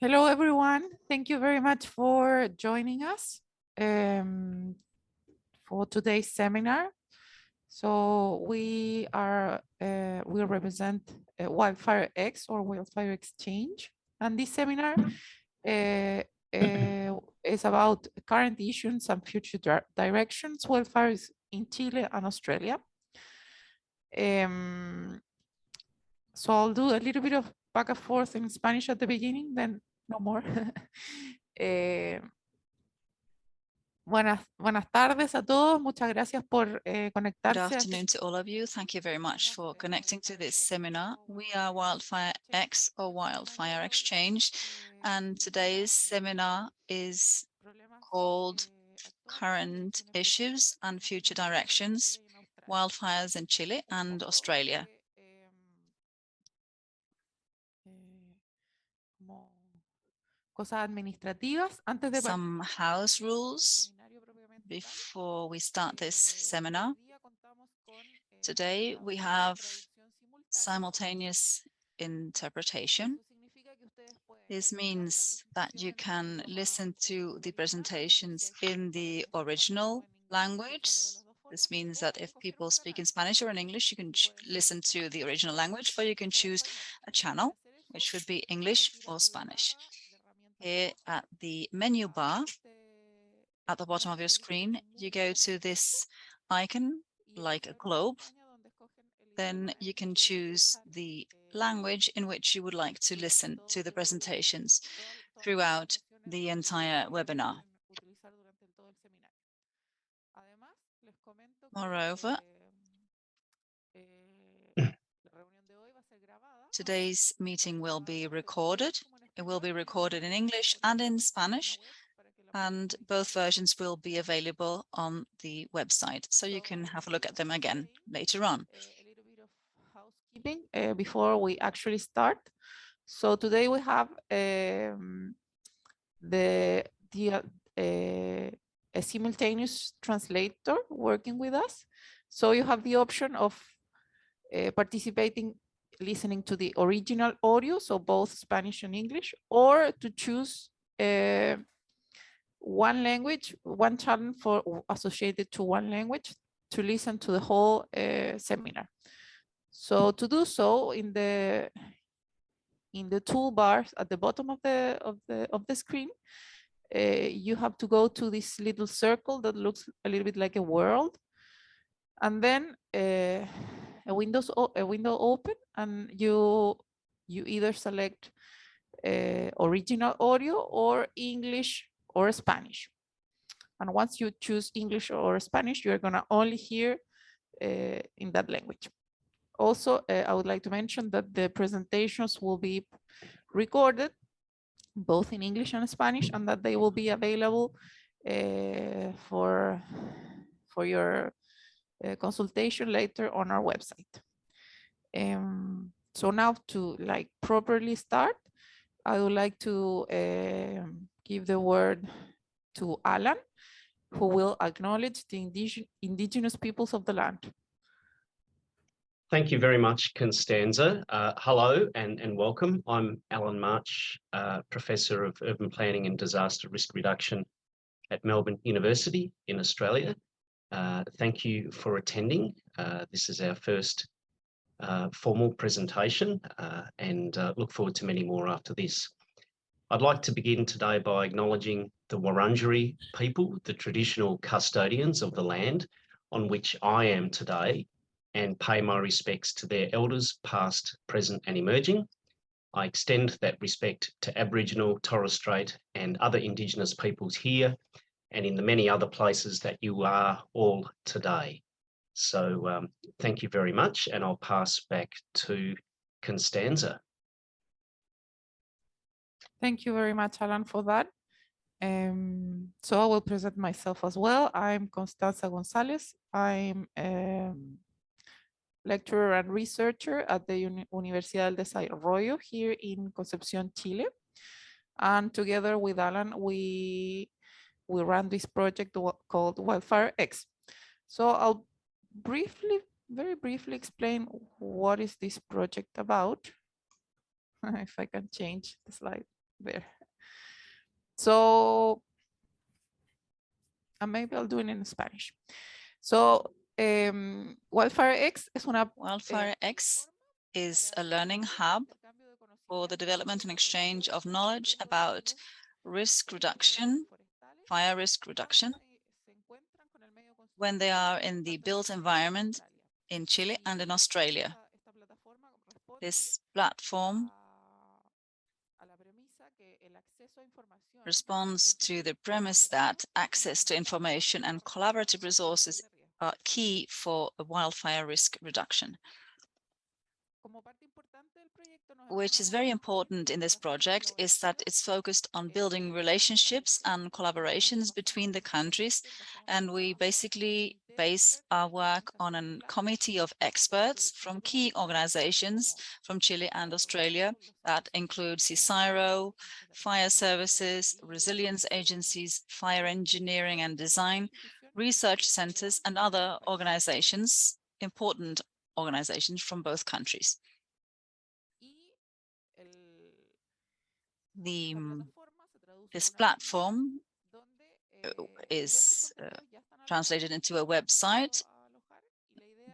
Hello, everyone. Thank you very much for joining us for today's seminar. So we represent WildfireX or Wildfire Exchange, and this seminar is about current issues and future directions, wildfires in Chile and Australia. So I'll do a little bit of back and forth in Spanish at the beginning, then no more. Buenas tardes a todos. Muchas gracias por Good conectarse. afternoon to all of you. Thank you very much for connecting to this seminar. We are WildfireX or Wildfire Exchange, and today's seminar is called Current Issues and Future Directions, Wildfires in Chile and Australia. Cosas administrativas antes de Some house rules before we start this seminar. Today we have simultaneous interpretation. This means that you can listen to the presentations in the original language. This means that if people speak in Spanish or in English, you can listen to the original language, or you can choose a channel, which would be English or Spanish. Here at the menu bar, at the bottom of your screen, you go to this icon like a globe. Then you can choose the language in which you would like to listen to the presentations throughout the entire webinar. Moreover, today's meeting will be recorded. It will be recorded in English and in Spanish, and both versions will be available on the website, so you can have a look at them again later on. Before we actually start. So today we have a simultaneous translator working with us. So you have the option of participating, listening to the original audio, so both Spanish and English, or to choose one language, one channel for associated to one language to listen to the whole seminar. So to do so, in the toolbars at the bottom of the screen, you have to go to this little circle that looks a little bit like a world, and then a window open, and you either select original audio or English or Spanish. And once you choose English or Spanish, you're gonna only hear in that language. Also, I would like to mention that the presentations will be recorded both in English and Spanish, and that they will be available for your consultation later on our website. So now to properly start, I would like to give the word to Alan, who will acknowledge the indigenous peoples of the land. Thank you very much, Constanza. Hello and welcome. I'm Alan March, Professor of Urban Planning and Disaster Risk Reduction at Melbourne University in Australia. Thank you for attending. This is our first formal presentation and look forward to many more after this. I'd like to begin today by acknowledging the Wurundjeri people, the traditional custodians of the land on which I am today, and pay my respects to their elders, past, present and emerging. I extend that respect to Aboriginal, Torres Strait and other Indigenous peoples here and in the many other places that you are all today. So thank you very much, and I'll pass back to Constanza. Thank you very much, Alan, for that. So I will present myself as well. I'm Constanza Gonzalez. I'm lecturer and researcher at the Universidad del Desarrollo here in Concepción, Chile. And together with Alan, we run this project called WildfireX. So I'll very briefly explain what is this project about. If I can change the slide. there. So, and maybe I'll do it in Spanish. So, WildfireX es una WildfireX is a learning hub for the development and exchange of knowledge about risk reduction, fire risk reduction, when they are in the built environment in Chile and in Australia. This platform responds to the premise that access to information and collaborative resources are key for wildfire risk reduction. Which is very important in this project is that it's focused on building relationships and collaborations between the countries. And we basically base our work on a committee of experts from key organizations from Chile and Australia that include CSIRO, fire services, resilience agencies, fire engineering and design, research centers, and other organizations, important organizations from both countries. This platform is translated into a website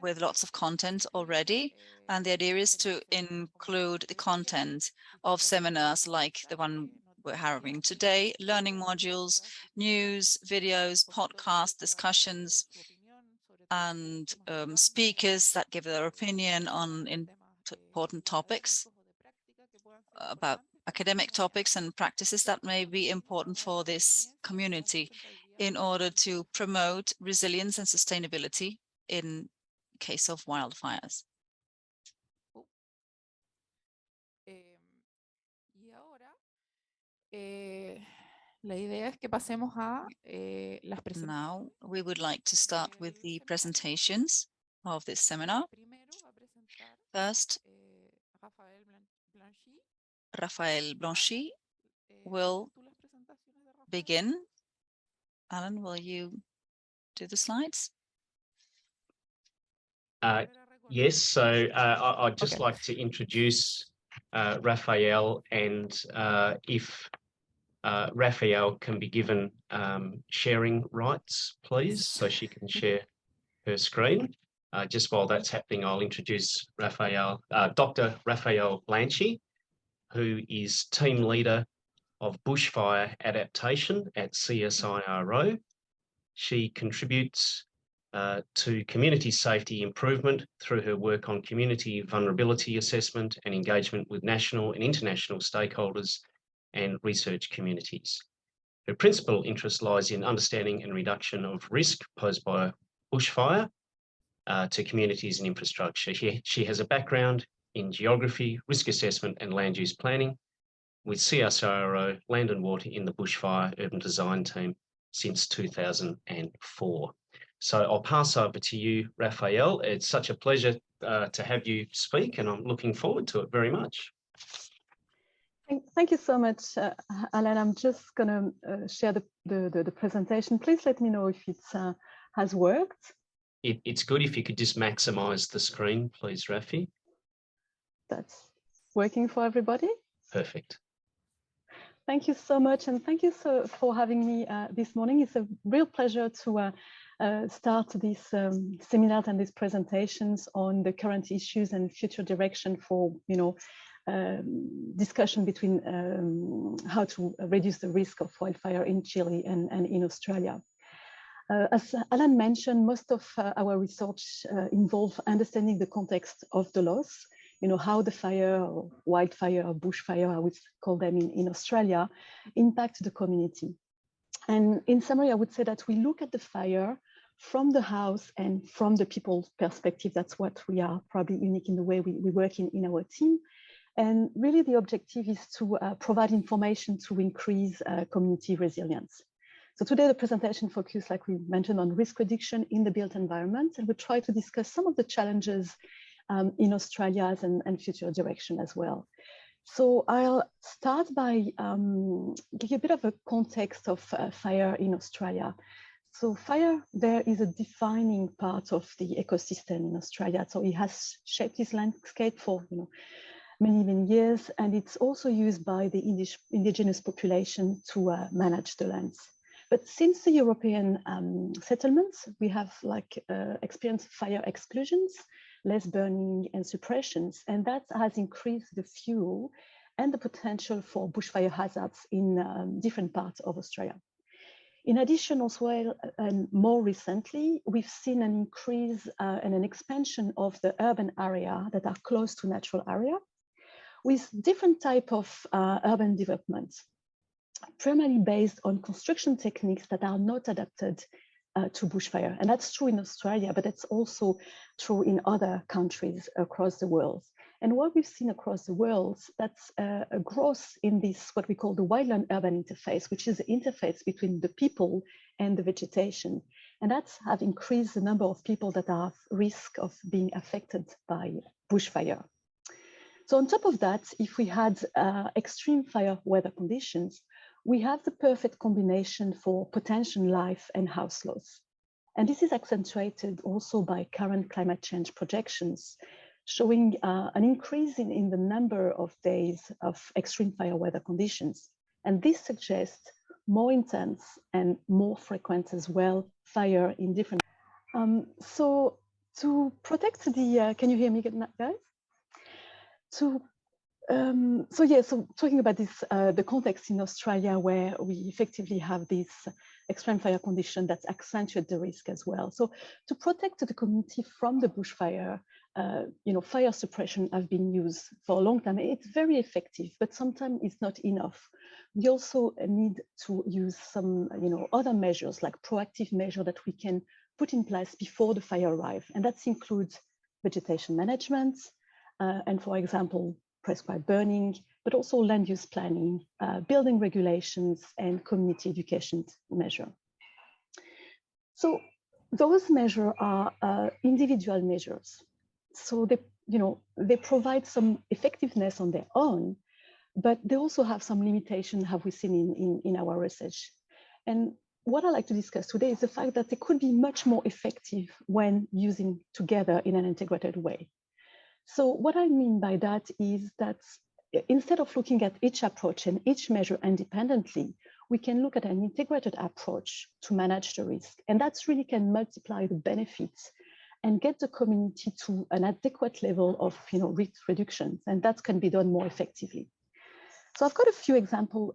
with lots of content already. And the idea is to include the content of seminars like the one we're having today, learning modules, news, videos, podcasts, discussions, and speakers that give their opinion on important topics, about academic topics and practices that may be important for this community in order to promote resilience and sustainability in case of wildfires. Now, we would like to start with the presentations of this seminar. First, Raphaele Blanchi will begin. Alan, will you do the slides? Yes, so I'd just like to introduce Raphaele, and if Raphaele can be given sharing rights, please, so she can share her screen. Just while that's happening, I'll introduce Raphaele, Dr. Raphaele Blanchi, who is team leader of bushfire adaptation at CSIRO. She contributes to community safety improvement through her work on community vulnerability assessment and engagement with national and international stakeholders and research communities. Her principal interest lies in understanding and reduction of risk posed by bushfire to communities and infrastructure. She has a background in geography, risk assessment and land use planning with CSIRO Land and Water in the Bushfire Urban Design team since 2004. So I'll pass over to you, Raphaele. It's such a pleasure to have you speak, and I'm looking forward to it very much. Thank you so much, Alan. I'm just going to share the presentation. Please let me know if it has worked. It's good if you could just maximize the screen, please, Rafi. That's working for everybody? Perfect. Thank you so much, and thank you for having me this morning. It's a real pleasure to start these seminars and these presentations on the current issues and future direction for, discussion between how to reduce the risk of wildfire in Chile and in Australia. As Alan mentioned, most of our research involves understanding the context of the loss, how the fire or wildfire or bushfire, I would call them in Australia, impact the community. And in summary, I would say that we look at the fire from the house and from the people's perspective. That's what we are probably unique in the way we work in our team. And really the objective is to provide information to increase community resilience. So today the presentation focused, like we mentioned, on risk reduction in the built environment, and we try to discuss some of the challenges in Australia and future direction as well. So I'll start by give you a bit of a context of fire in Australia. So fire there is a defining part of the ecosystem in Australia. So it has shaped this landscape for many years, and it's also used by the indigenous population to manage the lands. But since the European settlements, we have experienced fire exclusions, less burning and suppressions, and that has increased the fuel and the potential for bushfire hazards in different parts of Australia. In addition, as well, and more recently, we've seen an increase and an expansion of the urban area that are close to natural area, with different type of urban development, primarily based on construction techniques that are not adapted to bushfire. And that's true in Australia, but it's also true in other countries across the world. And what we've seen across the world, that's a growth in this, what we call the wildland-urban interface, which is the interface between the people and the vegetation. And that's have increased the number of people that are at risk of being affected by bushfire. So on top of that, if we had extreme fire weather conditions, we have the perfect combination for potential life and house loss. And this is accentuated also by current climate change projections, showing an increase in the number of days of extreme fire weather conditions. And this suggests more intense and more frequent as well fire in different. So to protect the, can you hear me guys? So talking about this, the context in Australia where we effectively have this extreme fire condition that accentuate the risk as well. So to protect the community from the bushfire, fire suppression have been used for a long time. It's very effective, but sometimes it's not enough. We also need to use some, other measures like proactive measures that we can put in place before the fire arrives. And that includes vegetation management, and for example, prescribed burning, but also land use planning, building regulations, and community education measure. So those measures are individual measures. So they provide some effectiveness on their own, but they also have some limitation, have we seen in our research. And what I'd like to discuss today is the fact that they could be much more effective when using together in an integrated way. So what I mean by that is that instead of looking at each approach and each measure independently, we can look at an integrated approach to manage the risk. And that's really can multiply the benefits and get the community to an adequate level of risk reduction. And that can be done more effectively. So I've got a few examples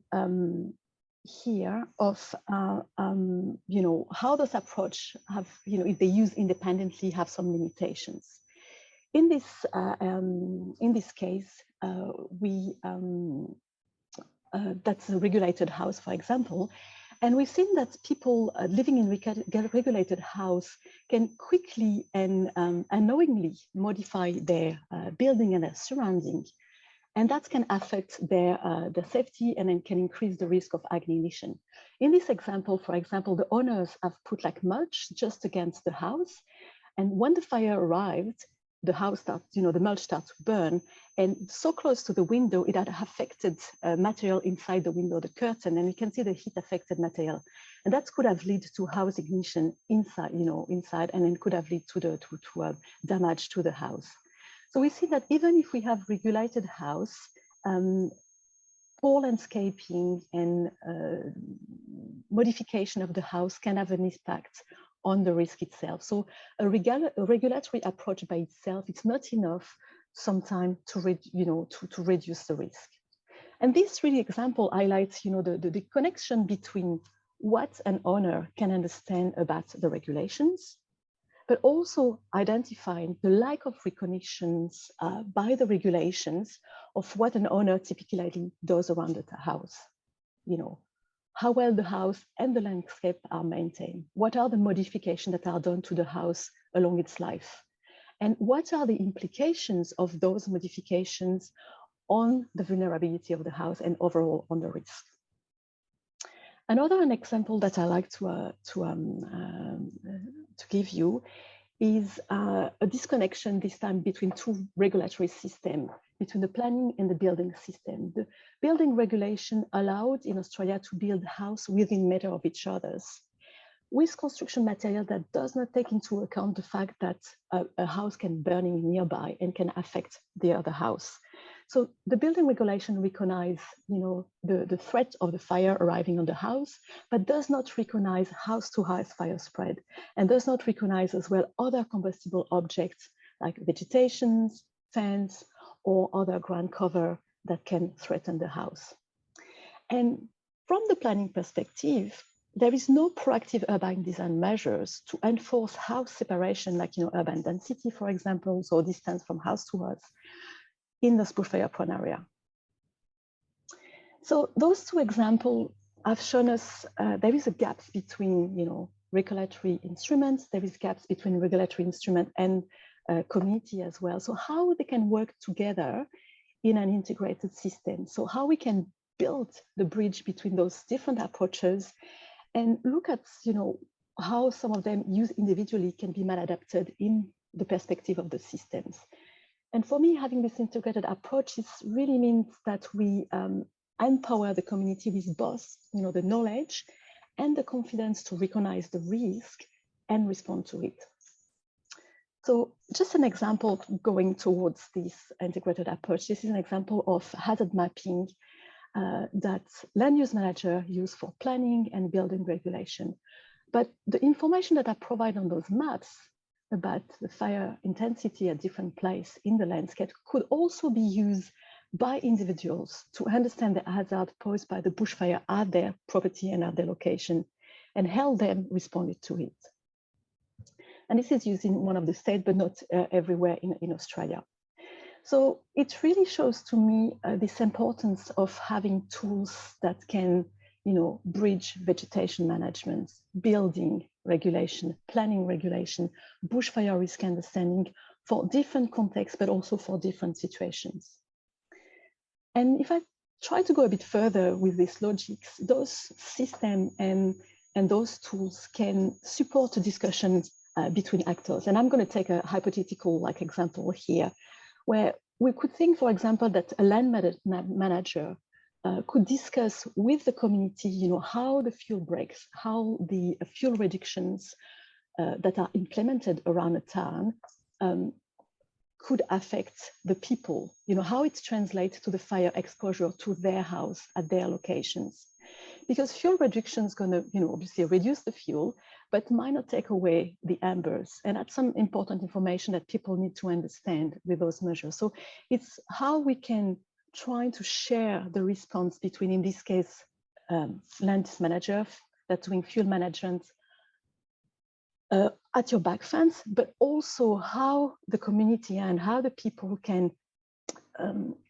here of how those approach have, if they use independently, have some limitations. In this case, that's a regulated house, for example, and we've seen that people living in regulated house can quickly and unknowingly modify their building and their surrounding, and that can affect their safety and then can increase the risk of ignition. In this example, for example, the owners have put like mulch just against the house, and when the fire arrived, the house starts, the mulch starts to burn, and so close to the window, it had affected material inside the window, the curtain, and you can see the heat affected material. And that could have led to house ignition inside, inside, and then could have led to damage to the house. So we see that even if we have regulated house, poor landscaping and modification of the house can have an impact on the risk itself. So a regulatory approach by itself, it's not enough sometimes to reduce the risk. And this really example highlights the connection between what an owner can understand about the regulations, but also identifying the lack of recognitions by the regulations of what an owner typically does around the house. How well the house and the landscape are maintained. What are the modifications that are done to the house along its life? And what are the implications of those modifications on the vulnerability of the house and overall on the risk? Another example that I like to give you is a disconnection this time between two regulatory systems, between the planning and the building system. The building regulation allowed in Australia to build house within meter of each other's, with construction material that does not take into account the fact that a house can burn nearby and can affect the other house. So the building regulation recognizes, the threat of the fire arriving on the house, but does not recognize house-to-house fire spread, and does not recognize as well other combustible objects like vegetation, fence, or other ground cover that can threaten the house. And from the planning perspective, there is no proactive urban design measures to enforce house separation, like urban density, for example, so distance from house to house in the bushfire prone area. So those two examples have shown us there is a gap between regulatory instruments, there is gaps between regulatory instrument and community as well. So how they can work together in an integrated system. So how we can build the bridge between those different approaches and look at how some of them used individually can be maladapted in the perspective of the systems. And for me, having this integrated approach really means that we empower the community with both the knowledge and the confidence to recognize the risk and respond to it. So just an example going towards this integrated approach. This is an example of hazard mapping that land use manager use for planning and building regulation. But the information that I provide on those maps about the fire intensity at different places in the landscape could also be used by individuals to understand the hazard posed by the bushfire at their property and at their location and help them respond to it. And this is used in one of the states, but not everywhere in Australia. So it really shows to me this importance of having tools that can, bridge vegetation management, building regulation, planning regulation, bushfire risk understanding for different contexts, but also for different situations. And if I try to go a bit further with these logics, those systems and those tools can support a discussion between actors. And I'm going to take a hypothetical example here, where we could think, for example, that a land manager could discuss with the community, how the fuel breaks, how the fuel reductions that are implemented around a town could affect the people, how it translates to the fire exposure to their house at their locations. Because fuel reduction is going to, obviously reduce the fuel, but might not take away the embers. And that's some important information that people need to understand with those measures. So it's how we can try to share the response between, in this case, land manager that's doing fuel management at your back fence, but also how the community and how the people can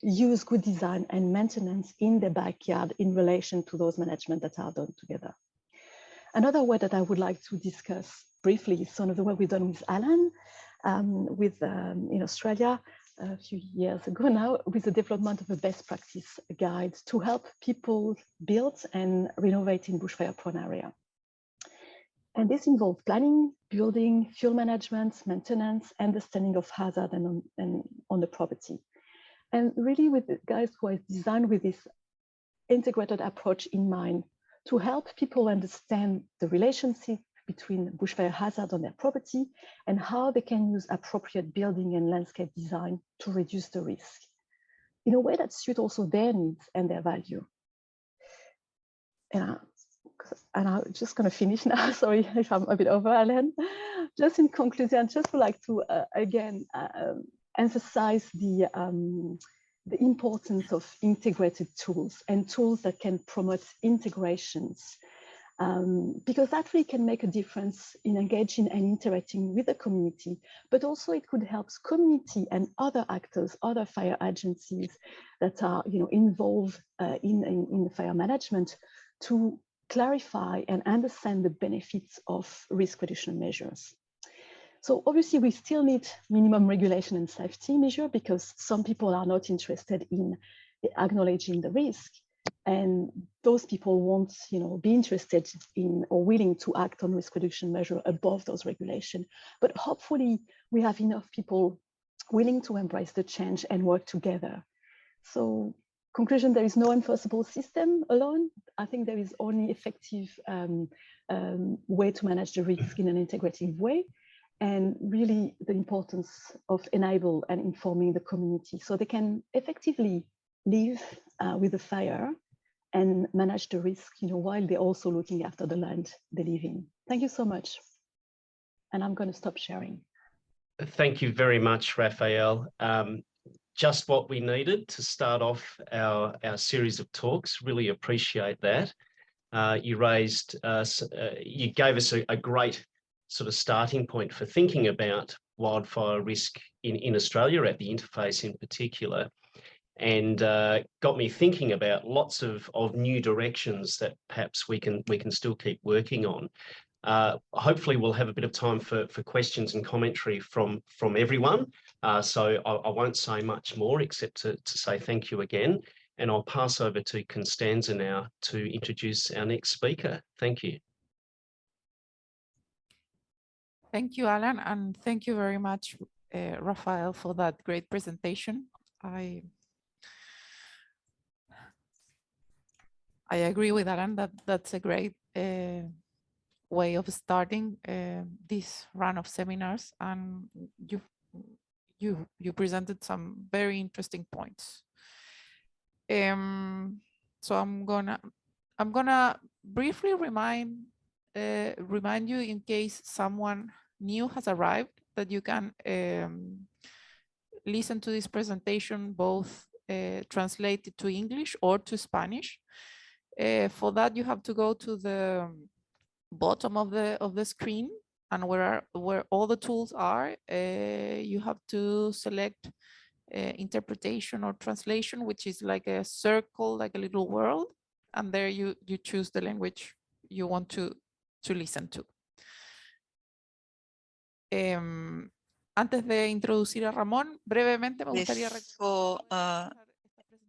use good design and maintenance in the backyard in relation to those management that are done together. Another way that I would like to discuss briefly is some of the work we've done with Alan in Australia a few years ago now, with the development of a best practice guide to help people build and renovate in bushfire prone area. And this involves planning, building, fuel management, maintenance, understanding of hazard and on the property. And really with the guys who are designed with this integrated approach in mind to help people understand the relationship between bushfire hazard on their property and how they can use appropriate building and landscape design to reduce the risk in a way that suits also their needs and their value. And I'm just going to finish now. Sorry if I'm a bit over, Alan. Just in conclusion, I just would like to again emphasize the importance of integrated tools and tools that can promote integrations, because that really can make a difference in engaging and interacting with the community, but also it could help community and other actors, other fire agencies that are involved in fire management to clarify and understand the benefits of risk reduction measures. So obviously we still need minimum regulation and safety measure because some people are not interested in acknowledging the risk, and those people won't be interested in or willing to act on risk reduction measure above those regulations. But hopefully we have enough people willing to embrace the change and work together. So conclusion, there is no enforceable system alone. I think there is only effective way to manage the risk in an integrative way. and really the importance of enable and informing the community so they can effectively live with the fire and manage the risk, while they're also looking after the land they live in. Thank you so much. And I'm going to stop sharing. Thank you very much, Raphaele. Just what we needed to start off our series of talks. Really appreciate that. You gave us a great sort of starting point for thinking about wildfire risk in Australia, at the interface in particular, and got me thinking about lots of new directions that perhaps we can still keep working on. Hopefully we'll have a bit of time for questions and commentary from everyone. So I won't say much more except to say thank you again. And I'll pass over to Constanza now to introduce our next speaker. Thank you. Thank you, Alan, and thank you very much, Raphael, for that great presentation. I agree with Alan that that's a great way of starting this run of seminars, and you presented some very interesting points. So I'm gonna briefly remind you, in case someone new has arrived, that you can listen to this presentation both translated to English or to Spanish. For that, you have to go to the bottom of the screen, and where all the tools are, you have to select interpretation or translation, which is like a circle, like a little world, and there you choose the language you want to listen to. Antes de introducir a Ramón, brevemente me gustaría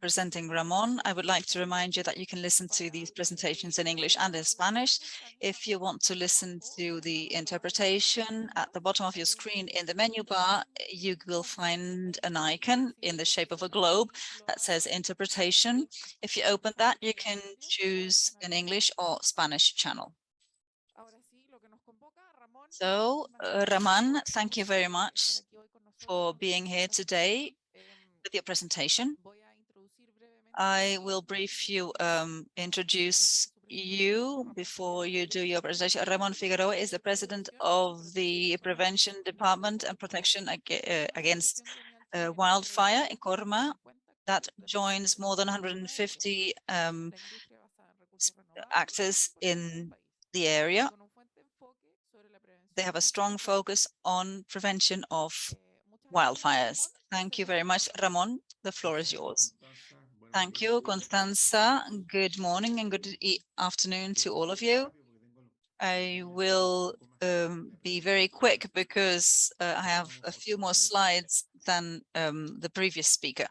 presenting Ramón, I would like to remind you that you can listen to these presentations in English and in Spanish. If you want to listen to the interpretation, at the bottom of your screen in the menu bar, you will find an icon in the shape of a globe that says interpretation. If you open that, you can choose an English or Spanish channel. So, Ramón, thank you very much for being here today with your presentation. I will introduce you before you do your presentation. Ramón Figueroa is the president of the Prevention Department and Protection Against Wildfire in Corma. That joins more than 150 actors in the area. They have a strong focus on prevention of wildfires. Thank you very much, Ramón. The floor is yours. Thank you, Constanza. Good morning and good afternoon to all of you. I will be very quick because I have a few more slides than the previous speaker.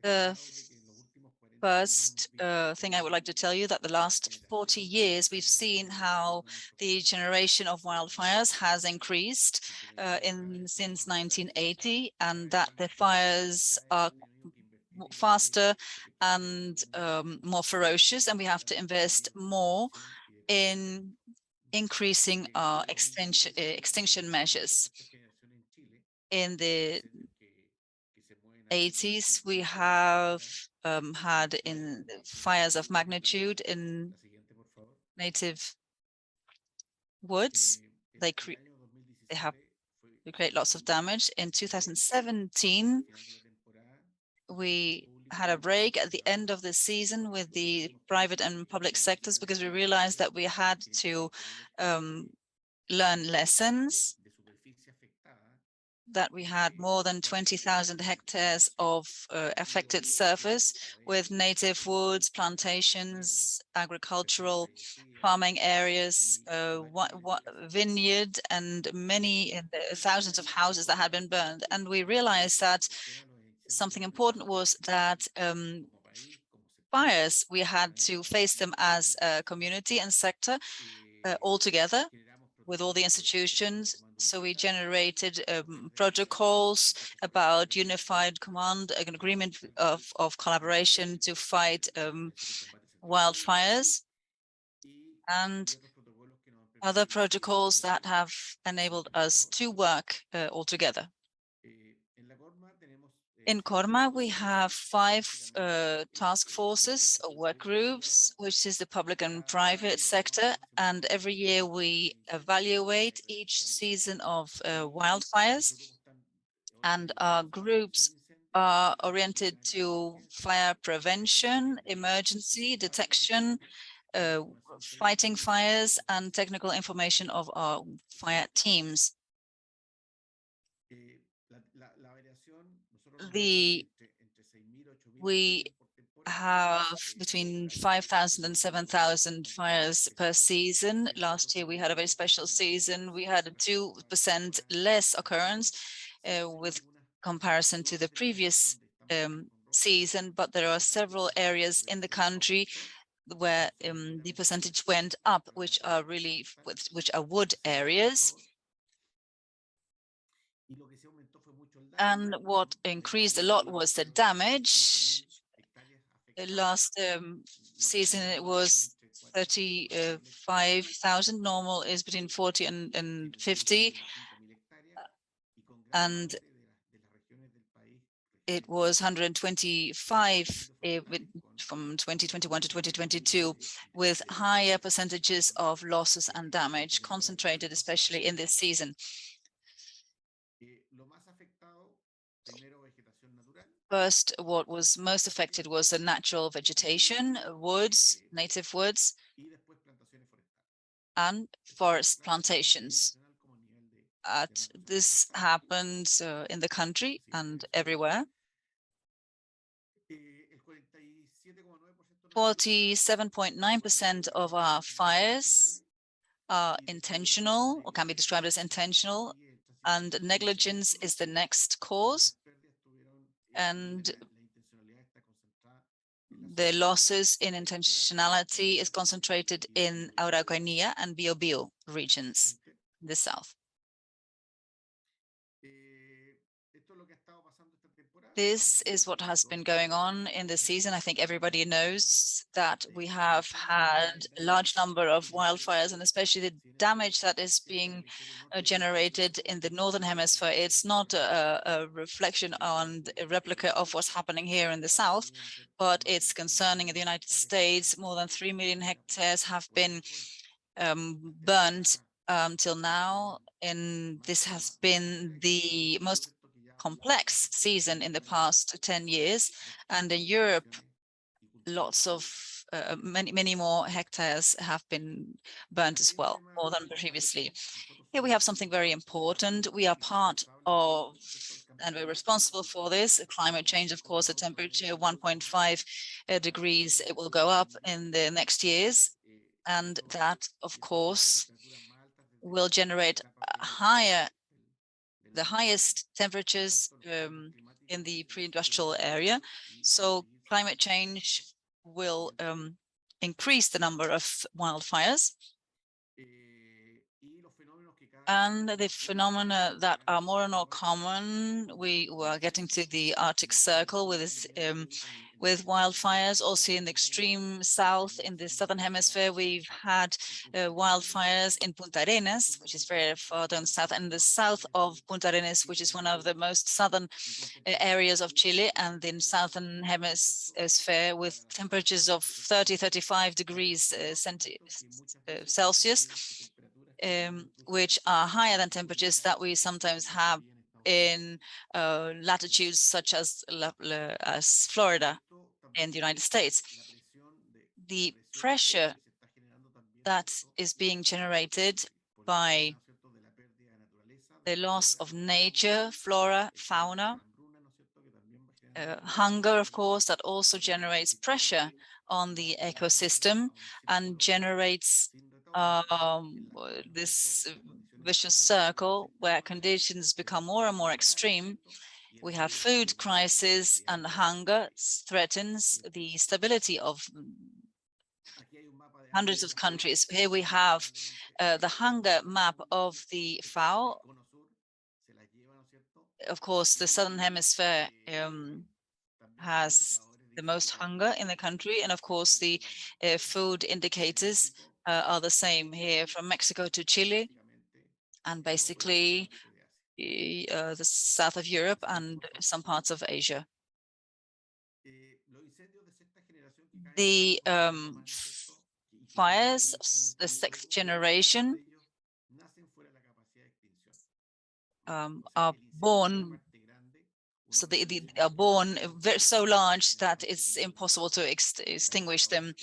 The first thing I would like to tell you that the last 40 years, we've seen how the generation of wildfires has increased since 1980, and that the fires are faster and more ferocious, and we have to invest more in increasing our extinction measures. In the 80s, we have had in fires of magnitude in native woods. They create lots of damage. In 2017, we had a break at the end of the season with the private and public sectors because we realized that we had to learn lessons, that we had more than 20,000 hectares of affected surface with native woods, plantations, agricultural farming areas, vineyard, and many thousands of houses that had been burned. And we realized that something important was that fires, we had to face them as a community and sector all together with all the institutions. So we generated protocols about unified command, an agreement of collaboration to fight wildfires. And other protocols that have enabled us to work all together. In Corma, we have 5 task forces or work groups, which is the public and private sector. And every year we evaluate each season of wildfires. And our groups are oriented to fire prevention, emergency detection, fighting fires, and technical information of our fire teams. We have between 5,000 and 7,000 fires per season. Last year, we had a very special season. We had a 2% less occurrence with comparison to the previous season, but there are several areas in the country where the percentage went up, which are wood areas. And what increased a lot was the damage. Last season, it was 35,000. Normal is between 40 and 50. And it was 125 from 2021 to 2022, with higher percentages of losses and damage concentrated, especially in this season. First, what was most affected was the natural vegetation, woods, native woods, and forest plantations. This happens in the country and everywhere. 47.9% of our fires are intentional or can be described as intentional, and negligence is the next cause. And the losses in intentionality is concentrated in Araucanía and Biobío regions in the south. This is what has been going on in the season. I think everybody knows that we have had a large number of wildfires, and especially the damage that is being generated in the Northern Hemisphere. It's not a reflection on a replica of what's happening here in the South, but it's concerning in the United States. More than 3 million hectares have been burned till now, and this has been the most complex season in the past 10 years. And in Europe, lots of many more hectares have been burnt as well, more than previously. Here we have something very important. We are part of, and we're responsible for this, climate change. Of course, the temperature 1.5 degrees, it will go up in the next years. And that, of course, will generate the highest temperatures in the pre-industrial area. So climate change will increase the number of wildfires. And the phenomena that are more and more common, we are getting to the Arctic Circle with wildfires. Also in the extreme south, in the southern hemisphere, we've had wildfires in Punta Arenas, which is very far down south, and the south of Punta Arenas, which is one of the most southern areas of Chile, and in southern hemisphere with temperatures of 30-35 degrees Celsius, which are higher than temperatures that we sometimes have in latitudes such as Florida in the United States. The pressure that is being generated by the loss of nature, flora, fauna, hunger, of course, that also generates pressure on the ecosystem and generates this vicious circle where conditions become more and more extreme. We have food crisis, and hunger threatens the stability of hundreds of countries. Here we have the hunger map of the FAO. Of course, the Southern Hemisphere has the most hunger in the country, and of course the food indicators are the same here from Mexico to Chile, and basically the south of Europe and some parts of Asia. The fires, the 6th generation, are born, so they are born very so large that it's impossible to extinguish them.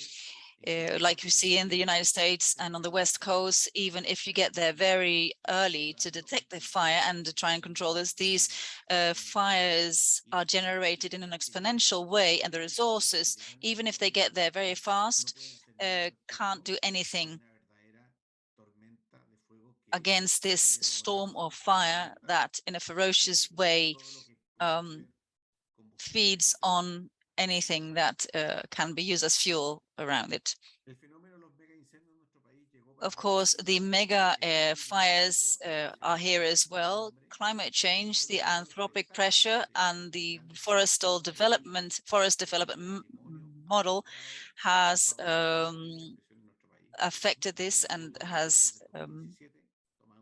Like you see in the United States and on the West Coast, even if you get there very early to detect the fire and to try and control this, these fires are generated in an exponential way, and the resources, even if they get there very fast, can't do anything against this storm of fire that in a ferocious way feeds on anything that can be used as fuel around it. Of course, the mega fires are here as well. Climate change, the anthropic pressure, and the forest development model has affected this and has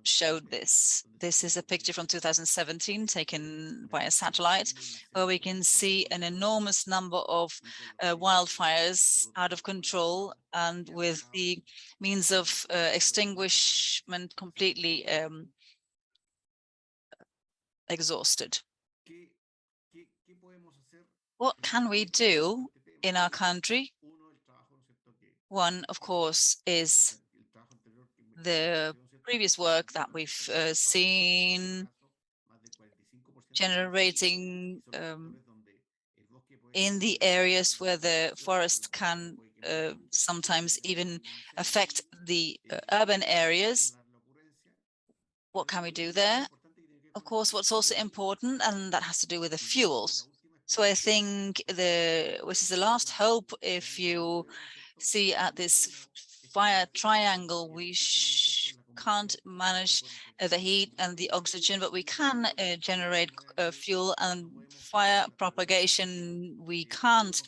showed this. This is a picture from 2017 taken by a satellite, where we can see an enormous number of wildfires out of control and with the means of extinguishment completely exhausted. What can we do in our country? One, of course, is the previous work that we've seen generating in the areas where the forest can sometimes even affect the urban areas. What can we do there? Of course, what's also important, and that has to do with the fuels. So I think this is the last hope. If you see at this fire triangle, we can't manage the heat and the oxygen, but we can generate fuel and fire propagation. We can't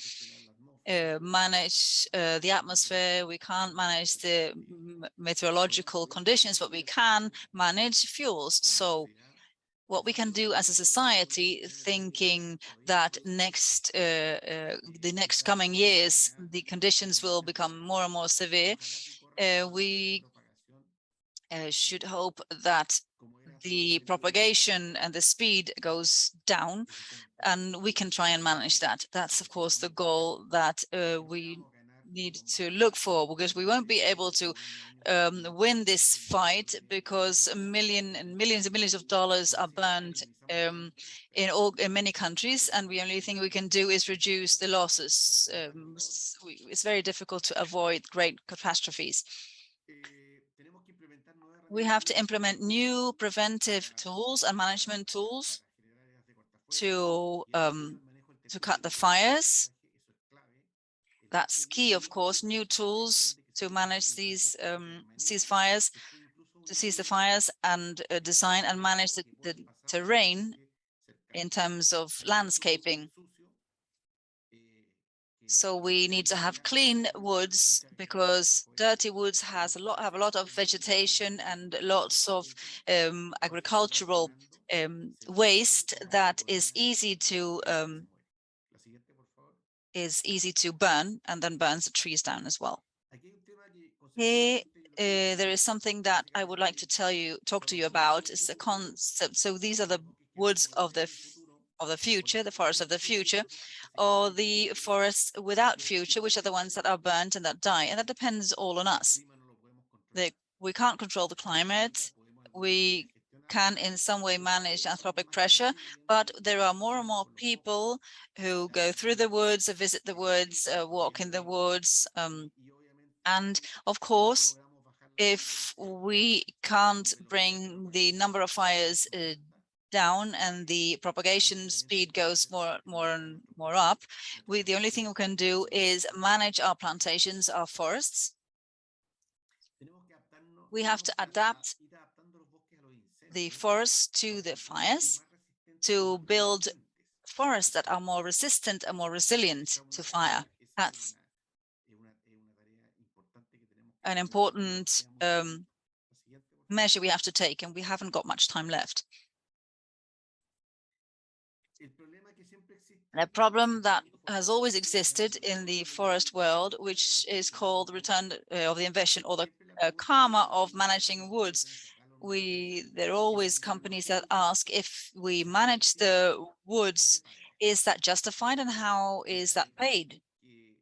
manage the atmosphere, we can't manage the meteorological conditions, but we can manage fuels. So what we can do as a society, thinking that the next coming years, the conditions will become more and more severe, we should hope that the propagation and the speed goes down, and we can try and manage that. That's, of course, the goal that we need to look for, because we won't be able to win this fight, because millions and millions of dollars are burned in many countries, and the only thing we can do is reduce the losses. It's very difficult to avoid great catastrophes. We have to implement new preventive tools and management tools to cut the fires. That's key, of course, new tools to manage these fires, to seize the fires, and design and manage the terrain in terms of landscaping. So we need to have clean woods, because dirty woods have a lot of vegetation and lots of agricultural waste that is easy to burn, and then burns the trees down as well. Here, there is something that I would like to talk to you about. It's a concept. So these are the woods of the future, the forests of the future, or the forests without future, which are the ones that are burnt and that die. And that depends all on us. We can't control the climate. We can in some way manage anthropic pressure, but there are more and more people who go through the woods, visit the woods, walk in the woods. And of course, if we can't bring the number of fires down and the propagation speed goes more and more up, the only thing we can do is manage our plantations, our forests. We have to adapt the forests to the fires, to build forests that are more resistant and more resilient to fire. That's an important measure we have to take, and we haven't got much time left. A problem that has always existed in the forest world, which is called the return of the invention, or the karma of managing woods. There are always companies that ask, if we manage the woods, is that justified, and how is that paid?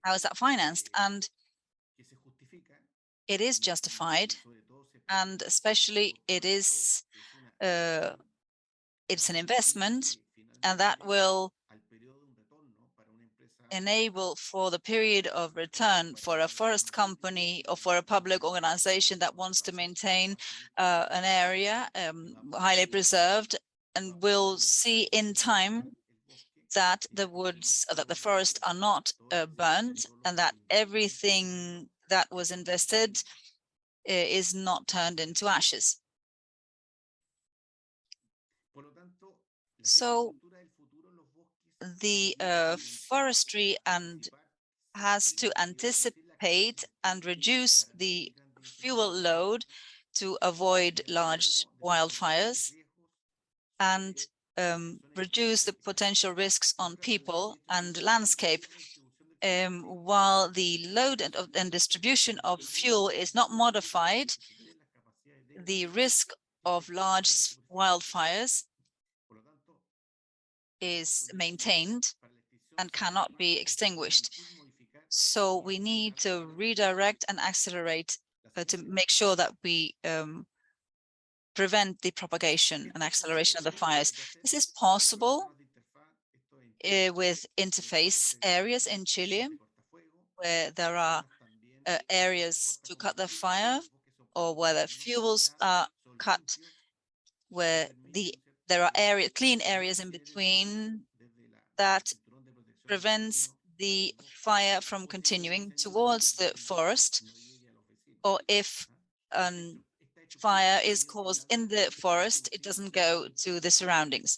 How is that financed? And it is justified, and especially it's an investment, and that will enable for the period of return for a forest company or for a public organization that wants to maintain an area highly preserved, and will see in time that the woods, that the forests are not burned, and that everything that was invested is not turned into ashes. So the forestry has to anticipate and reduce the fuel load to avoid large wildfires, and reduce the potential risks on people and landscape. While the load and distribution of fuel is not modified, the risk of large wildfires is maintained and cannot be extinguished. So we need to redirect and accelerate to make sure that we prevent the propagation and acceleration of the fires. This is possible with interface areas in Chile, where there are areas to cut the fire, or where the fuels are cut, where there are clean areas in between that prevents the fire from continuing towards the forest, or if fire is caused in the forest, it doesn't go to the surroundings.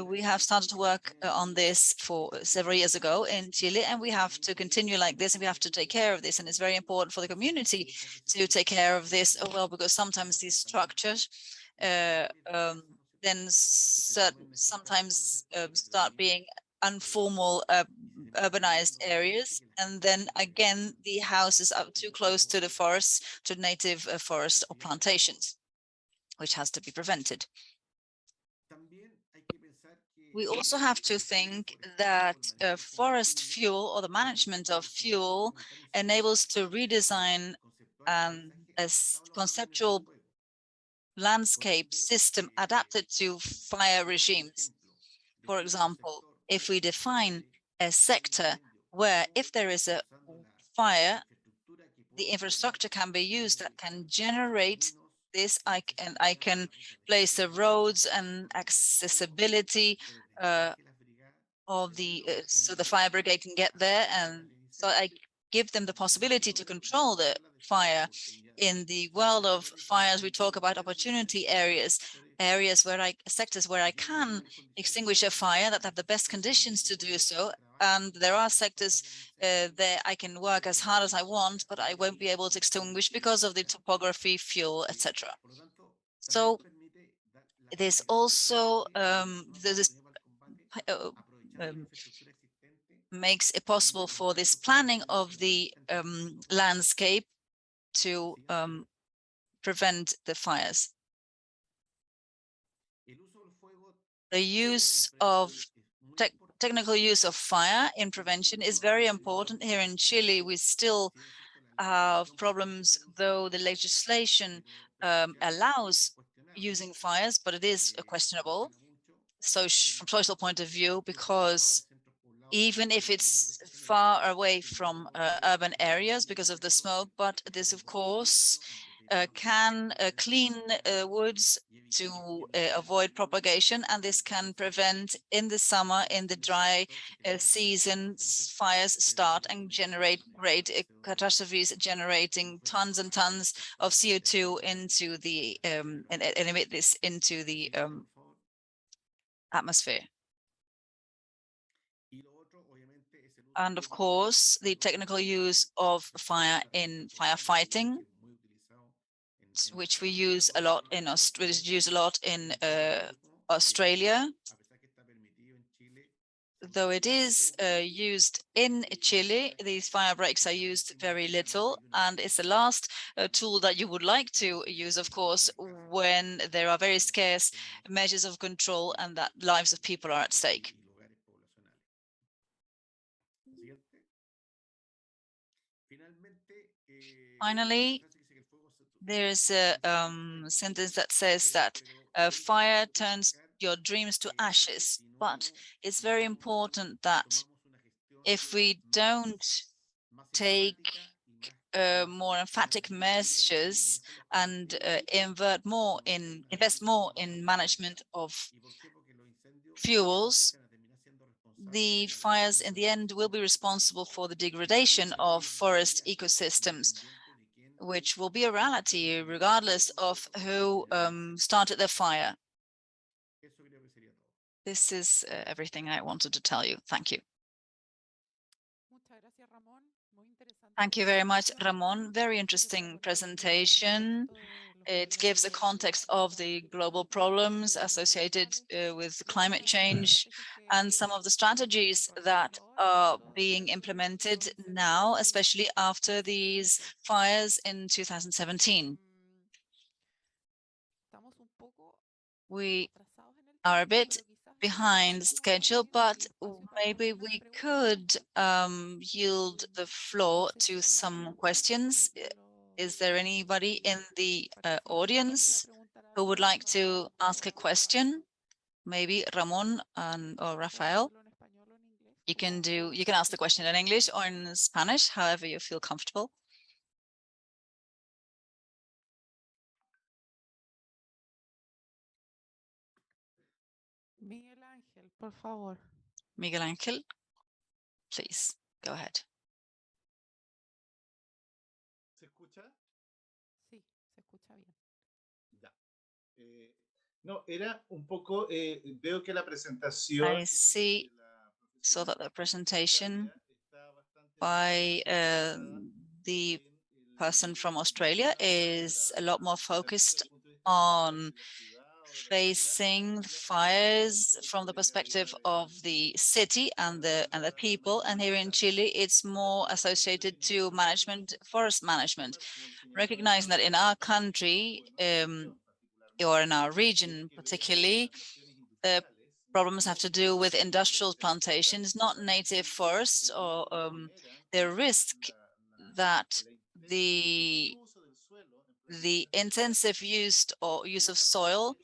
We have started to work on this for several years ago in Chile, and we have to continue like this, and we have to take care of this. And it's very important for the community to take care of this as well, because sometimes these structures then sometimes start being informal urbanized areas, and then again the houses are too close to the forests, to native forests or plantations, which has to be prevented. We also have to think that forest fuel, or the management of fuel, enables to redesign a conceptual landscape system adapted to fire regimes. For example, if we define a sector where, if there is a fire, the infrastructure can be used that can generate this, I can place the roads and accessibility of so the fire brigade can get there, and so I give them the possibility to control the fire. In the world of fires, we talk about opportunity areas, sectors where I can extinguish a fire, that have the best conditions to do so. And there are sectors there I can work as hard as I want, but I won't be able to extinguish because of the topography, fuel, etc. So this also makes it possible for this planning of the landscape to prevent the fires. The use of technical use of fire in prevention is very important. Here in Chile, we still have problems, though the legislation allows using fires, but it is questionable. So from social point of view, because even if it's far away from urban areas because of the smoke, but this, of course, can clean woods to avoid propagation, and this can prevent, in the summer, in the dry season, fires start and generate great catastrophes, generating tons and tons of CO2 into the and emit this into the atmosphere. And of course, the technical use of fire in firefighting which we use a lot in Australia, though it is used in Chile. These fire breaks are used very little, and it's the last tool that you would like to use, of course, when there are very scarce measures of control and that lives of people are at stake. Finally, there's a sentence that says that fire turns your dreams to ashes, but it's very important that if we don't take more emphatic measures and invest more in management of fuels, the fires in the end will be responsible for the degradation of forest ecosystems, which will be a reality regardless of who started the fire. This is everything I wanted to tell you. Thank you. Thank you very much, Ramón. Very interesting presentation. It gives a context of the global problems associated with climate change and some of the strategies that are being implemented now, especially after these fires in 2017. We are a bit behind schedule, but maybe we could yield the floor to some questions. Is there anybody in the audience who would like to ask a question? Maybe Ramón or Raphael. You can ask the question in English or in Spanish, however you feel comfortable. Miguel Ángel, por favor. Miguel Ángel, please go ahead. ¿Se escucha? Sí, se escucha bien. Ya. No, era un poco, veo que la presentación. I saw that the presentation by the person from Australia is a lot more focused on facing fires from the perspective of the city and the people, and here in Chile it's more associated to forest management, recognizing that in our country or in our region particularly, the problems have to do with industrial plantations, not native forests, or the risk that the intensive use of soil.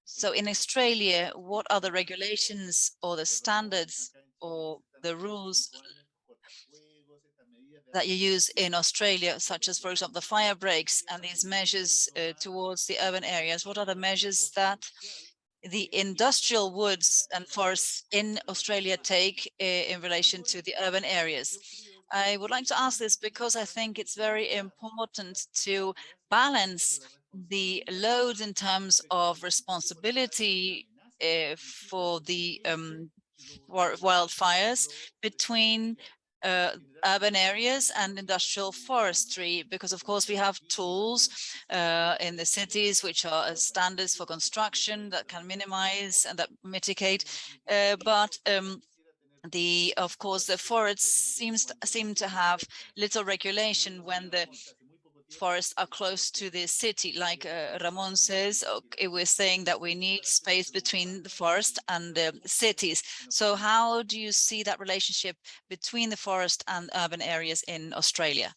So in Australia, what are the regulations or the standards or the rules that you use in Australia, such as, for example, the fire breaks and these measures towards the urban areas? What are the measures that the industrial woods and forests in Australia take in relation to the urban areas? I would like to ask this because I think it's very important to balance the load in terms of responsibility for the wildfires between urban areas and industrial forestry, because of course we have tools in the cities which are standards for construction that can minimize and that mitigate, but of course the forests seem to have little regulation when the forests are close to the city. Like Ramón says, okay, we're saying that we need space between the forest and the cities. So how do you see that relationship between the forest and urban areas in Australia?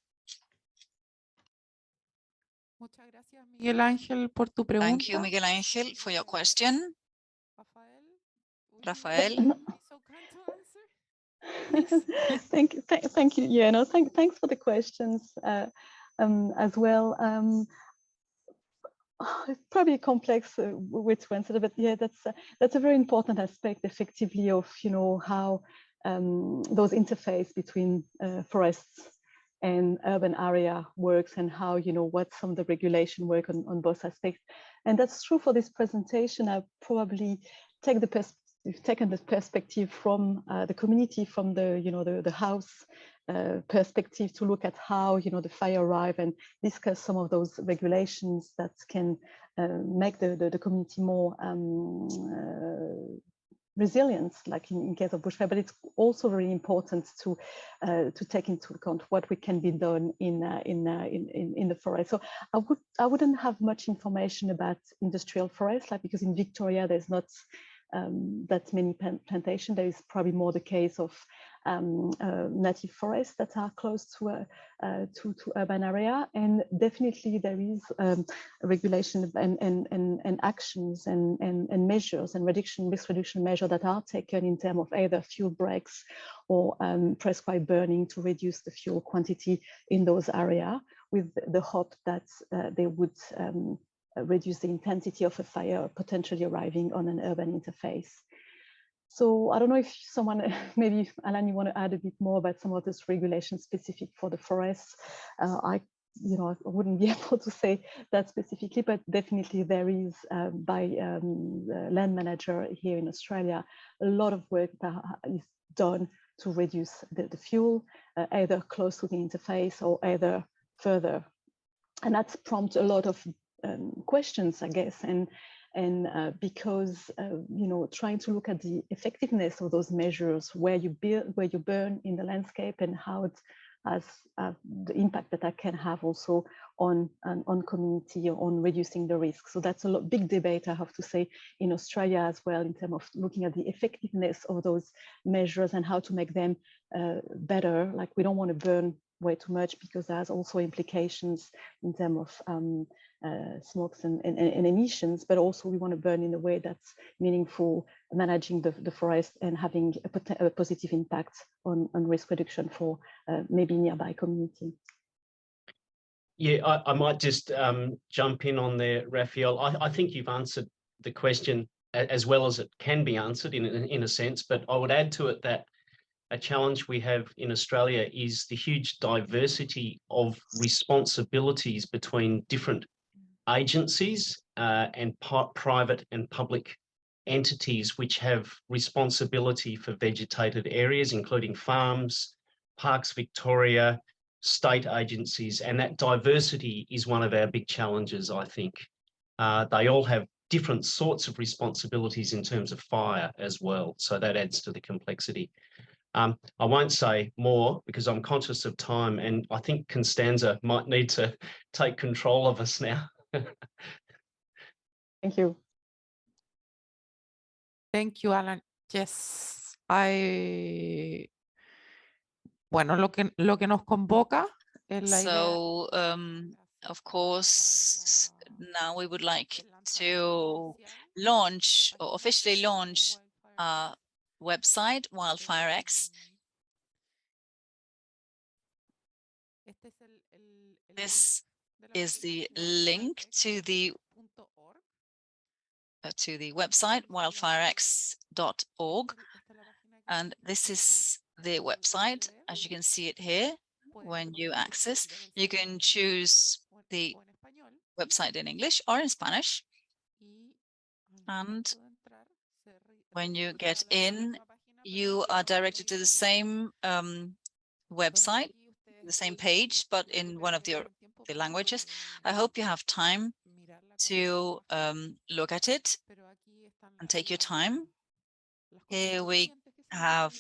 Muchas gracias, Miguel Ángel, por tu pregunta. Thank you, Miguel Ángel, for your question. Rafael? Be so kind to answer? Thank you. Yeah, no, thanks for the questions as well. It's probably complex way to answer, but yeah, that's a very important aspect, effectively, of how those interface between forests and urban area works, and how what some of the regulation work on both aspects. And that's true for this presentation. I probably taken the perspective from the community, from the the house perspective to look at how the fire arrive and discuss some of those regulations that can make the community more resilient, like in case of bushfire. But it's also very important to take into account what we can be done in the forest. So I wouldn't have much information about industrial forests, like, because in Victoria there's not that many plantations. There is probably more the case of native forests that are close to urban area, and definitely there is regulation and actions and measures and risk reduction measures that are taken in terms of either fuel breaks or prescribed burning to reduce the fuel quantity in those areas, with the hope that they would reduce the intensity of a fire potentially arriving on an urban interface. So I don't know if someone, maybe Alan, you want to add a bit more about some of this regulation specific for the forests. I wouldn't be able to say that specifically, but definitely there is by the land manager here in Australia, a lot of work that is done to reduce the fuel, either close to the interface or either further. And that's prompted a lot of questions, I guess, and because trying to look at the effectiveness of those measures, where you burn in the landscape, and how it has the impact that can have also on community, on reducing the risk. So that's a big debate, I have to say, in Australia as well, in terms of looking at the effectiveness of those measures and how to make them better. Like, we don't want to burn way too much, because there's also implications in terms of smokes and emissions, but also we want to burn in a way that's meaningful, managing the forest and having a positive impact on risk reduction for maybe nearby community. Yeah, I might just jump in on there, Raphael. I think you've answered the question as well as it can be answered in a sense, but I would add to it that a challenge we have in Australia is the huge diversity of responsibilities between different agencies and private and public entities which have responsibility for vegetated areas, including farms, Parks Victoria, state agencies, and that diversity is one of our big challenges, I think. They all have different sorts of responsibilities in terms of fire as well, so that adds to the complexity. I won't say more because I'm conscious of time, and I think Constanza might need to take control of us now. Thank you. Thank you, Alan. Yes, bueno, lo que nos convoca es la idea. So, of course, now we would like to launch, or officially launch, our website, WildfireX. This is the link to the website, wildfirex.org, and this is the website. As you can see it here, when you access, you can choose the website in English or in Spanish, and when you get in, you are directed to the same website, the same page, but in one of the languages. I hope you have time to look at it and take your time. Here we have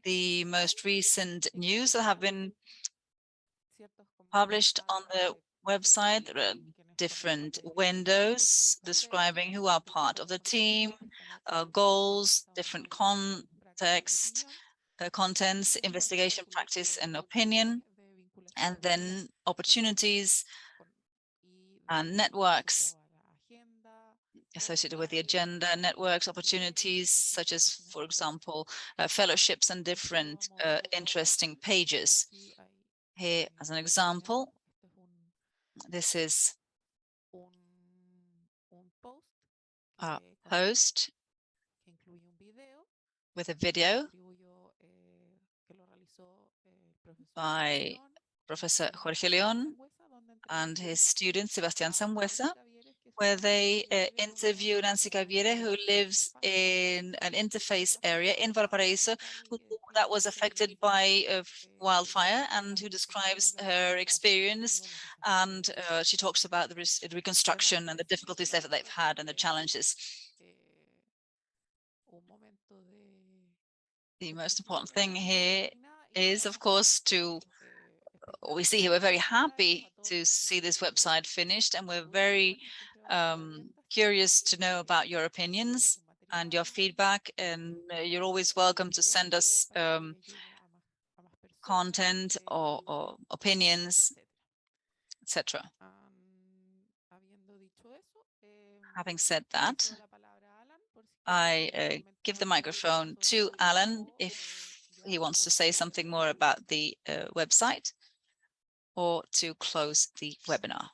the most recent news that have been published on the website. There are different windows describing who are part of the team, goals, different context, contents, investigation, practice, and opinion, and then opportunities and networks associated with the agenda, networks, opportunities, such as, for example, fellowships and different interesting pages. Here, as an example, this is a post with a video by Professor Jorge León and his student, Sebastián Sangüesa, where they interview Nancy Caviere, who lives in an interface area in Valparaíso, who that was affected by wildfire and who describes her experience. And she talks about the reconstruction and the difficulties that they've had and the challenges. The most important thing here is, of course, we see here, we're very happy to see this website finished, and we're very curious to know about your opinions and your feedback, and you're always welcome to send us content or opinions, etc. Having said that, I give the microphone to Alan if he wants to say something more about the website or to close the webinar.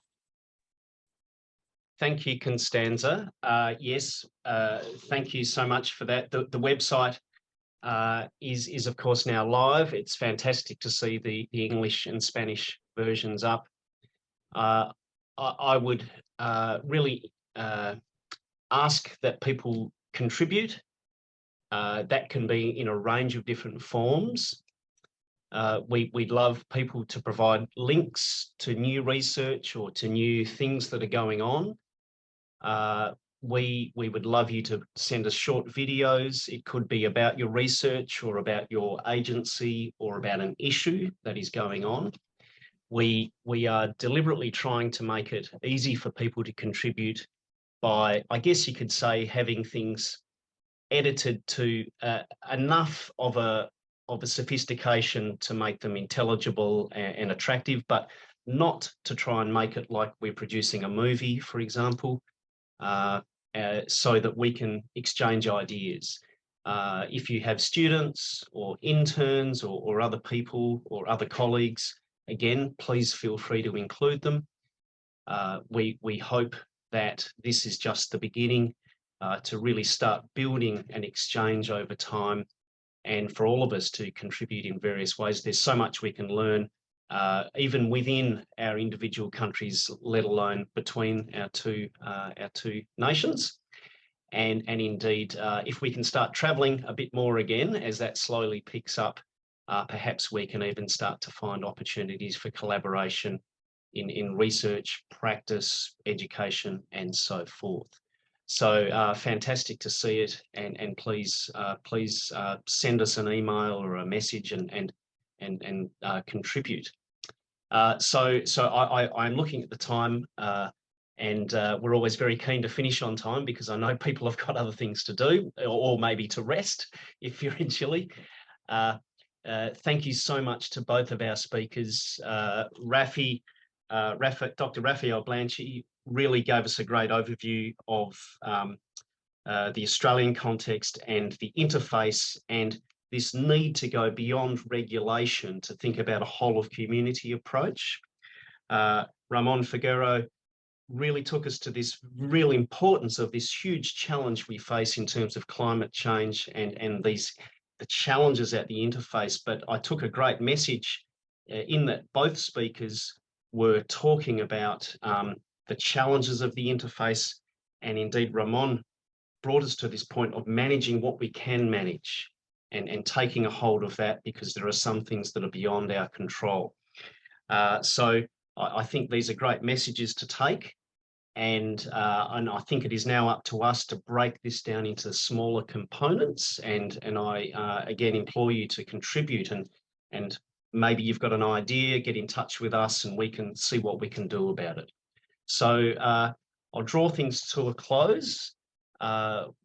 Thank you, Constanza. Yes, thank you so much for that. The website is of course now live. It's fantastic to see the English and Spanish versions up. I would really ask that people contribute. That can be in a range of different forms. We'd love people to provide links to new research or to new things that are going on. We would love you to send us short videos. It could be about your research or about your agency or about an issue that is going on. We are deliberately trying to make it easy for people to contribute by, I guess you could say, having things edited to enough of a sophistication to make them intelligible and attractive, but not to try and make it like we're producing a movie, for example. So that we can exchange ideas. If you have students or interns or other people or other colleagues, again, please feel free to include them. We hope that this is just the beginning to really start building an exchange over time, and for all of us to contribute in various ways. There's so much we can learn even within our individual countries, let alone between our two nations. And indeed, if we can start travelling a bit more again, as that slowly picks up, perhaps we can even start to find opportunities for collaboration in research, practice, education, and so forth. So fantastic to see it, and please send us an email or a message and contribute. So I'm looking at the time, and we're always very keen to finish on time because I know people have got other things to do, or maybe to rest if you're in Chile. Thank you so much to both of our speakers. Dr. Raphaele Blanchi really gave us a great overview of the Australian context and the interface and this need to go beyond regulation to think about a whole of community approach. Ramón Figueroa really took us to this real importance of this huge challenge we face in terms of climate change and the challenges at the interface. But I took a great message in that both speakers were talking about the challenges of the interface, and indeed Ramón brought us to this point of managing what we can manage and taking a hold of that, because there are some things that are beyond our control. So I think these are great messages to take, and I think it is now up to us to break this down into smaller components, and I again implore you to contribute, and maybe you've got an idea, get in touch with us and we can see what we can do about it. So I'll draw things to a close.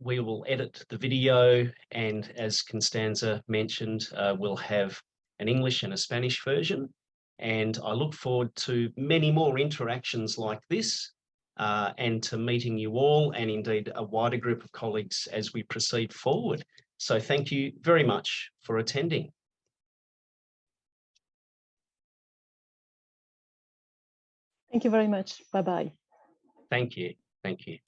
We will edit the video, and as Constanza mentioned, we'll have an English and a Spanish version. And I look forward to many more interactions like this, and to meeting you all, and indeed a wider group of colleagues as we proceed forward. So thank you very much for attending. Thank you very much. Bye-bye. Thank you. Thank you.